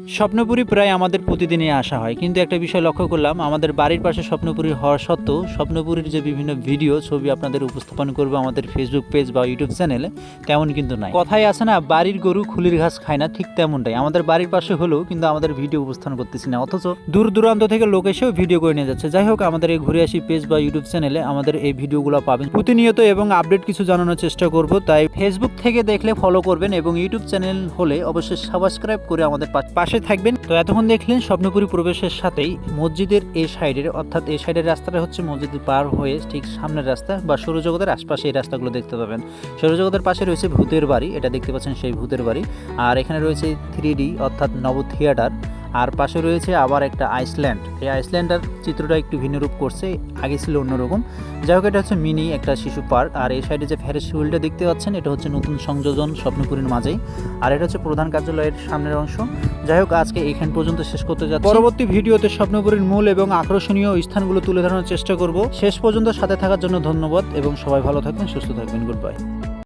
স্বপ্নপুরী প্রায় আমাদের প্রতিদিনই আসা হয়, কিন্তু একটা বিষয় লক্ষ্য করলাম, আমাদের বাড়ির পাশে স্বপ্নপুরী হওয়া সত্ত্বেও স্বপ্নপুরীর যে বিভিন্ন ভিডিও ছবি আপনাদের উপস্থাপন করবো আমাদের ফেসবুক পেজ বা ইউটিউব চ্যানেলে, তেমন কিন্তু নাই। কথাই আছে না, বাড়ির গরু খুলির ঘাস খায় না, ঠিক তেমনটাই আমাদের বাড়ির পাশে হলেও কিন্তু আমাদের ভিডিও উপস্থাপন করতেছি না, অথচ দূর দূরান্ত থেকে লোক এসেও ভিডিও করে নিয়ে যাচ্ছে। যাই হোক, আমাদের এই ঘুরে আসি পেজ বা ইউটিউব চ্যানেলে আমাদের এই ভিডিওগুলো পাবেন প্রতিনিয়ত এবং আপডেট কিছু জানানোর চেষ্টা করব। তাই ফেসবুক থেকে দেখলে ফলো করবেন এবং ইউটিউব চ্যানেল হলে অবশ্যই সাবস্ক্রাইব করে আমাদের পাশে থাকবেন। তো এতক্ষণ দেখলেন স্বপ্নপুরী প্রবেশের সাথেই মসজিদের এই সাইডের, অর্থাৎ এই সাইডের রাস্তাটা হচ্ছে মসজিদের পার হয়ে ঠিক সামনের রাস্তা বা সৌরজগতের আশপাশে এই রাস্তাগুলো দেখতে পাবেন। সৌরজগতের পাশে রয়েছে ভূতের বাড়ি, এটা দেখতে পাচ্ছেন সেই ভূতের বাড়ি। আর এখানে রয়েছে 3D অর্থাৎ নব থিয়েটার। আর পাশে রয়েছে আবার একটা আইসল্যান্ড। এই আইসল্যান্ডের চিত্রটা একটু ভিন্ন রূপ করছে, আগে ছিল অন্যরকম। যাই হোক, এটা হচ্ছে মিনি একটা শিশু পার্ক। আর এই সাইডে যে ফেরিস হুইলটা দেখতে পাচ্ছেন, এটা হচ্ছে নতুন সংযোজন স্বপ্নপুরীর মাঝেই। আর এটা হচ্ছে প্রধান কার্যালয়ের সামনের অংশ। যাই হোক, আজকে এখান পর্যন্ত শেষ করতে যাচ্ছি। পরবর্তী ভিডিওতে স্বপ্নপুরীর মূল এবং আকর্ষণীয় স্থানগুলো তুলে ধরানোর চেষ্টা করব। শেষ পর্যন্ত সাথে থাকার জন্য ধন্যবাদ এবং সবাই ভালো থাকবেন, সুস্থ থাকবেন। Good bye.